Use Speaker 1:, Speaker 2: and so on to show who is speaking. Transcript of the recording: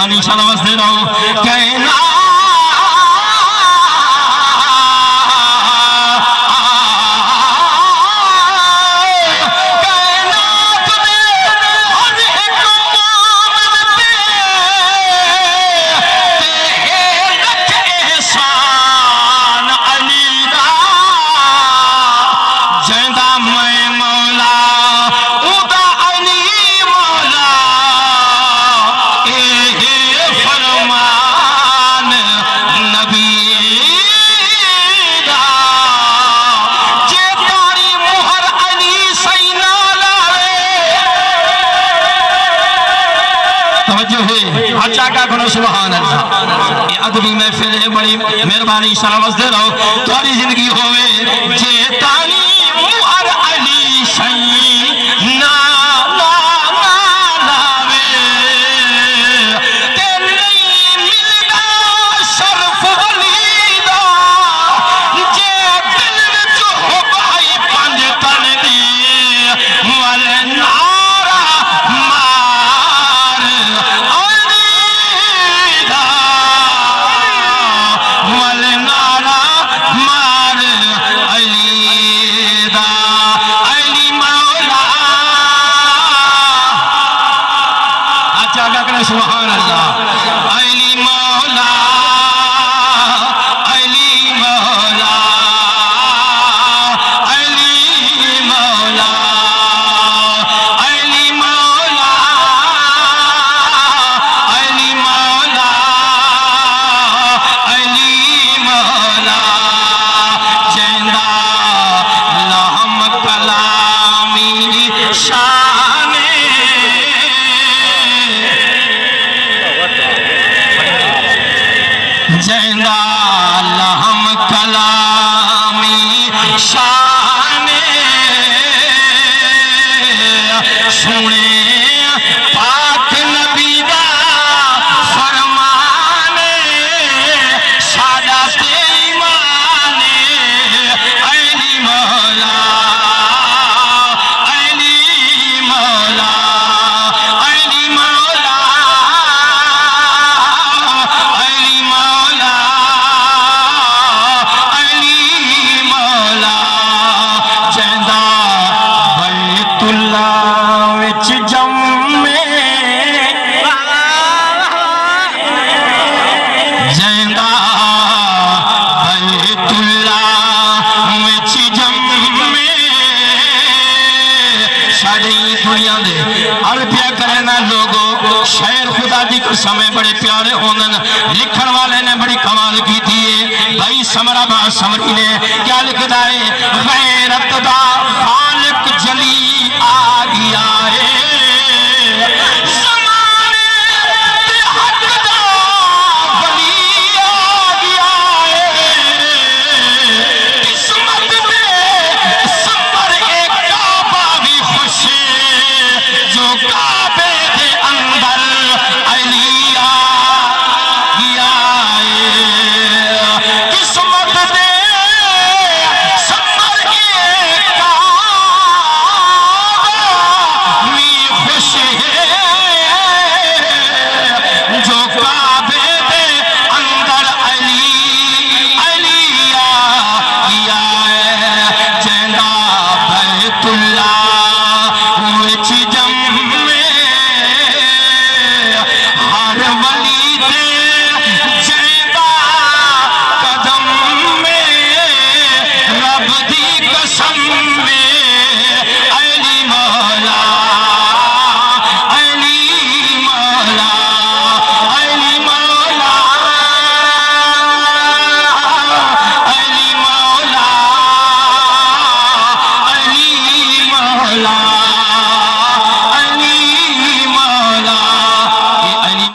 Speaker 1: مہربانی شلوس دے رہو کہنا سبحان اللہ یہ ادبی محفل ہے بڑی مہربانی شلوس دے رہو تمہاری زندگی ہوئے جے تانی مہر علی شئی نا سبحان اللہ علی مولا علی مولا علی مولا علی مولا علی مولا علی مولا جیندہ لہم کلامی شان جیندہ لہم کلامی شان سنے پاک نبی دا فرمان سادات ایمان علی مولا علی مولا علی مولا علی مولا علی مولا جیندہ بیت اللہ وچ جمے جیندہ بیت اللہ وچ جمے ساڑھی دنیا دے عربیہ کرنا لوگوں شہر خدا دی قسمیں بڑے پیارے ہونن لکھن والے نے بڑی کمال کی تھی بھائی سمرہ با سمری نے کیا لکھ دائے